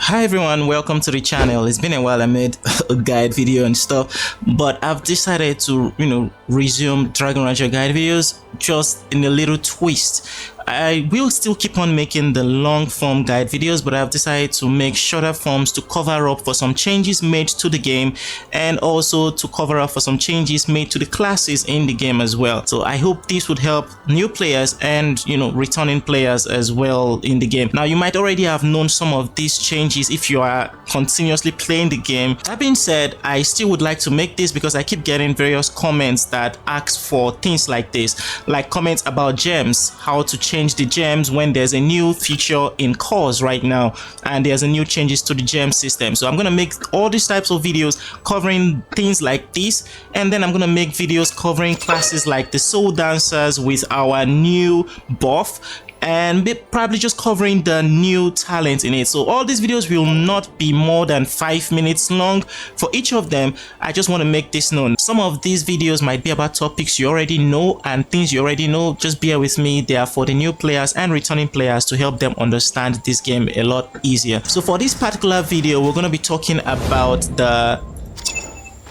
Hi everyone, welcome to the channel. It's been a while. I made a guide video and stuff, but I've decided to resume Dragon Rancher guide videos just in a little twist. I will still keep on making the long form guide videos, but I've decided to make shorter forms to cover up for some changes made to the game and also to cover up for some changes made to the classes in the game as well. So I hope this would help new players and returning players as well in the game. Now you might already have known some of these changes if you are continuously playing the game. That being said, I still would like to make this because I keep getting various comments that ask for things like this, like comments about gems, how to change the gems when there's a new feature in cores right now and there's a new changes to the gem system. So I'm gonna make all these types of videos covering things like this, and then I'm gonna make videos covering classes like the soul dancers with our new buff, and probably just covering the new talent in it. So all these videos will not be more than 5 minutes long. For each of them, I just want to make this known. Some of these videos might be about topics you already know and things you already know. Just bear with me. They are for the new players and returning players to help them understand this game a lot easier. So for this particular video, we're going to be talking about the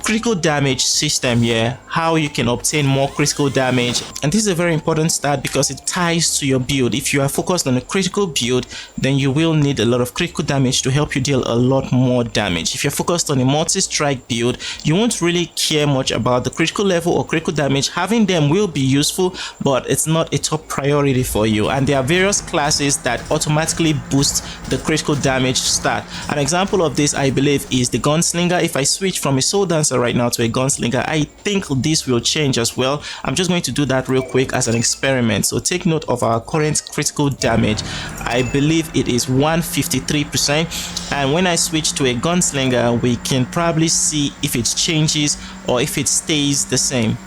critical damage system here, how you can obtain more critical damage. And this is a very important start because it ties to your build. If you are focused on a critical build, then you will need a lot of critical damage to help you deal a lot more damage. If you're focused on a multi-strike build, you won't really care much about the critical level or critical damage. Having them will be useful, but it's not a top priority for you. And there are various classes that automatically boost the critical damage stat. An example of this, I believe, is the gunslinger. If I switch from a soul dancer right now to a gunslinger, I think this will change as well. I'm just going to do that real quick as an experiment. So take note of our current critical damage. I believe it is 153%, and when I switch to a gunslinger, we can probably see if it changes or if it stays the same,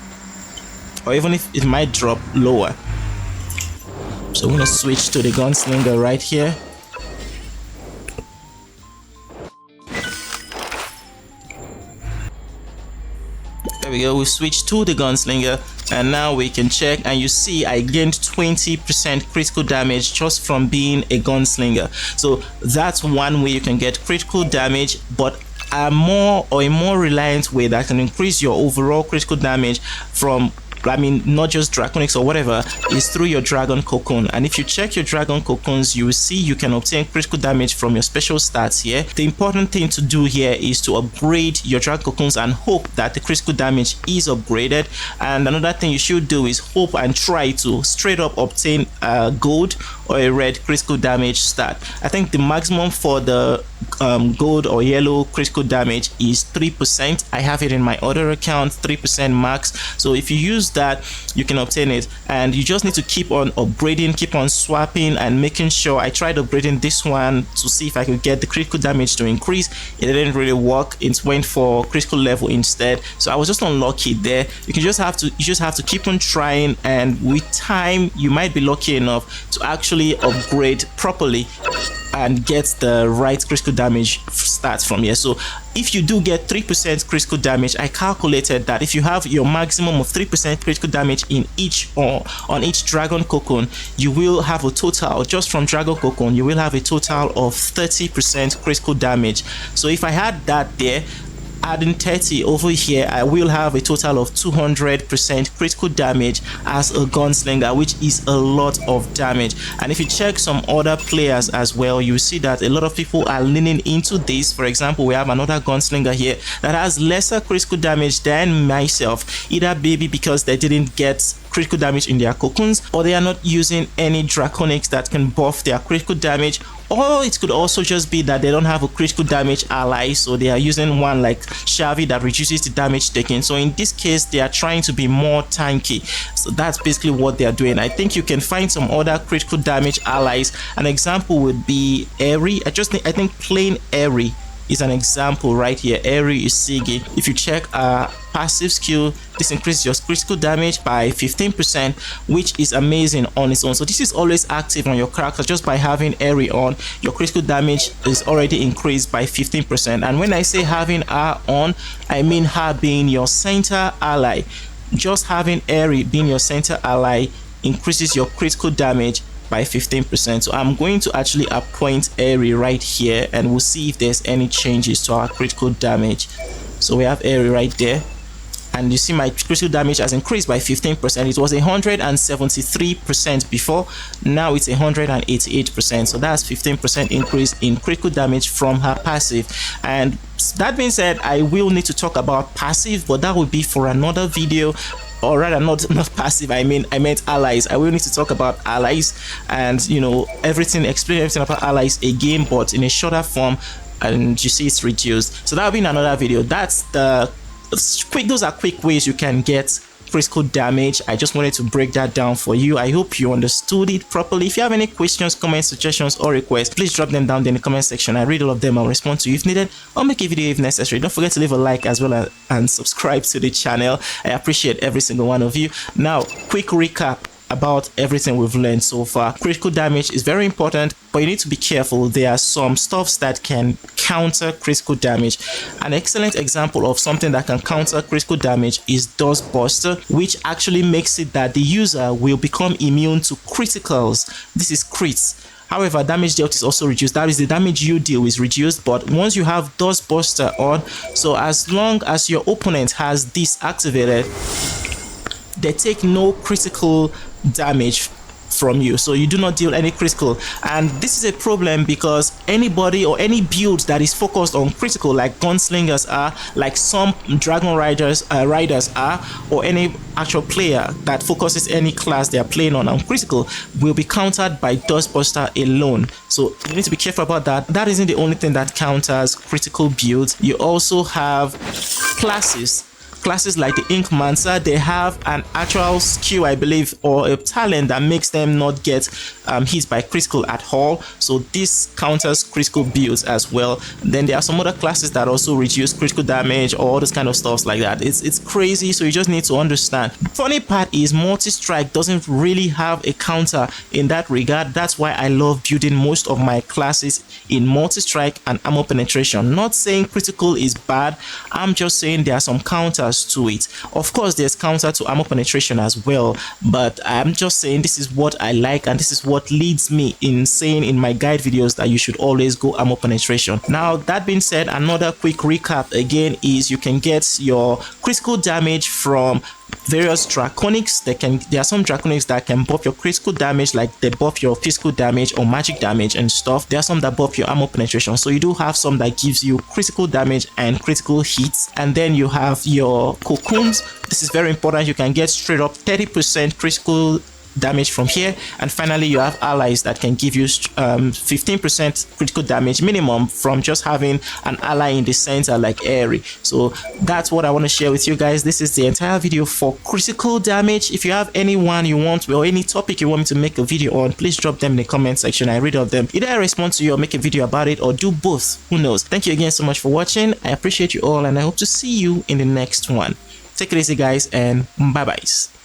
or even if it might drop lower. So I'm going to switch to the gunslinger right here. There we go, we switched to the gunslinger, and now we can check, and you see I gained 20% critical damage just from being a gunslinger. So that's one way you can get critical damage, but a more reliant way that can increase your overall critical damage from, not just draconics or whatever, is through your dragon cocoon. And if you check your dragon cocoons, you will see you can obtain critical damage from your special stats here. The important thing to do here is to upgrade your dragon cocoons and hope that the critical damage is upgraded. And another thing you should do is hope and try to straight up obtain a gold or a red critical damage stat. I think the maximum for the gold or yellow critical damage is 3%. I have it in my other account, 3% max. So if you use that, you can obtain it, and you just need to keep on upgrading, keep on swapping and making sure. I tried upgrading this one to see if I could get the critical damage to increase. It didn't really work. It went for critical level instead, so I was just unlucky there. You just have to keep on trying, and with time you might be lucky enough to actually upgrade properly and get the right critical damage stats from here. So if you do get 3% critical damage, I calculated that if you have your maximum of 3% critical damage in each or on each dragon cocoon, you will have a total, just from dragon cocoon, you will have a total of 30% critical damage. So if I had that there, adding 30 over here, I will have a total of 200% critical damage as a gunslinger, which is a lot of damage. And if you check some other players as well, you see that a lot of people are leaning into this. For example, we have another gunslinger here that has lesser critical damage than myself, either maybe because they didn't get critical damage in their cocoons, or they are not using any draconics that can buff their critical damage, or it could also just be that they don't have a critical damage ally, so they are using one like Shavi that reduces the damage taken. So in this case, they are trying to be more tanky. So that's basically what they are doing. I think you can find some other critical damage allies. An example would be Eri. I think plain Eri is an example right here. Eri is Sigi. If you check passive skill, this increases your critical damage by 15%, which is amazing on its own. So this is always active on your character. Just by having Eri on, your critical damage is already increased by 15%. And when I say having her on, I mean her being your center ally. Just having Eri being your center ally increases your critical damage by 15%. So I'm going to actually appoint Airy right here, and we'll see if there's any changes to our critical damage. So we have Airy right there, and you see my critical damage has increased by 15%. It was 173% before, now it's 188%. So that's 15% increase in critical damage from her passive. And that being said, I will need to talk about passive, but that will be for another video. Or rather, not passive, I meant allies. I will need to talk about allies, and you know, explain everything about allies again, but in a shorter form, and you see it's reduced. So that'll be in another video. Those are quick ways you can get critical damage. I just wanted to break that down for you. I hope you understood it properly. If you have any questions, comments, suggestions, or requests, please drop them down in the comment section. I read all of them. I'll respond to you if needed, or make a video if necessary. Don't forget to leave a like as well and subscribe to the channel. I appreciate every single one of you. Now, quick recap about everything we've learned so far. Critical damage is very important, but you need to be careful. There are some stuffs that can counter critical damage. An excellent example of something that can counter critical damage is Dust Buster, which actually makes it that the user will become immune to criticals. This is crits. However, damage dealt is also reduced. That is, the damage you deal is reduced, but once you have Dust Buster on, so as long as your opponent has this activated, they take no critical damage from you, so you do not deal any critical. And this is a problem because anybody or any build that is focused on critical, like gunslingers are, like some dragon riders are, or any actual player that focuses any class they are playing on critical, will be countered by Dust Buster alone. So you need to be careful about that. That isn't the only thing that counters critical builds. You also have classes like the Inkmancer. They have an actual skill, I believe, or a talent that makes them not get hit by critical at all. So this counters critical builds as well. Then there are some other classes that also reduce critical damage or all this kind of stuff like that. It's crazy, so you just need to understand. Funny part is multi-strike doesn't really have a counter in that regard. That's why I love building most of my classes in multi-strike and armor penetration. Not saying critical is bad, I'm just saying there are some counters to it. Of course, there's counter to armor penetration as well, but I'm just saying this is what I like, and this is what leads me in saying in my guide videos that you should always go armor penetration. Now, that being said, another quick recap again is you can get your critical damage from various draconics. There are some draconics that can buff your critical damage, like they buff your physical damage or magic damage and stuff. There are some that buff your armor penetration, so you do have some that gives you critical damage and critical hits. And then you have your cocoons. This is very important. You can get straight up 30% critical damage from here. And finally, you have allies that can give you 15% critical damage minimum from just having an ally in the center like Airy. So that's what I want to share with you guys. This is the entire video for critical damage. If you have anyone you want or any topic you want me to make a video on, please drop them in the comment section. I read of them. Either I respond to you or make a video about it, or do both. Who knows? Thank you again so much for watching. I appreciate you all, and I hope to see you in the next one. Take it easy, guys, and bye-byes.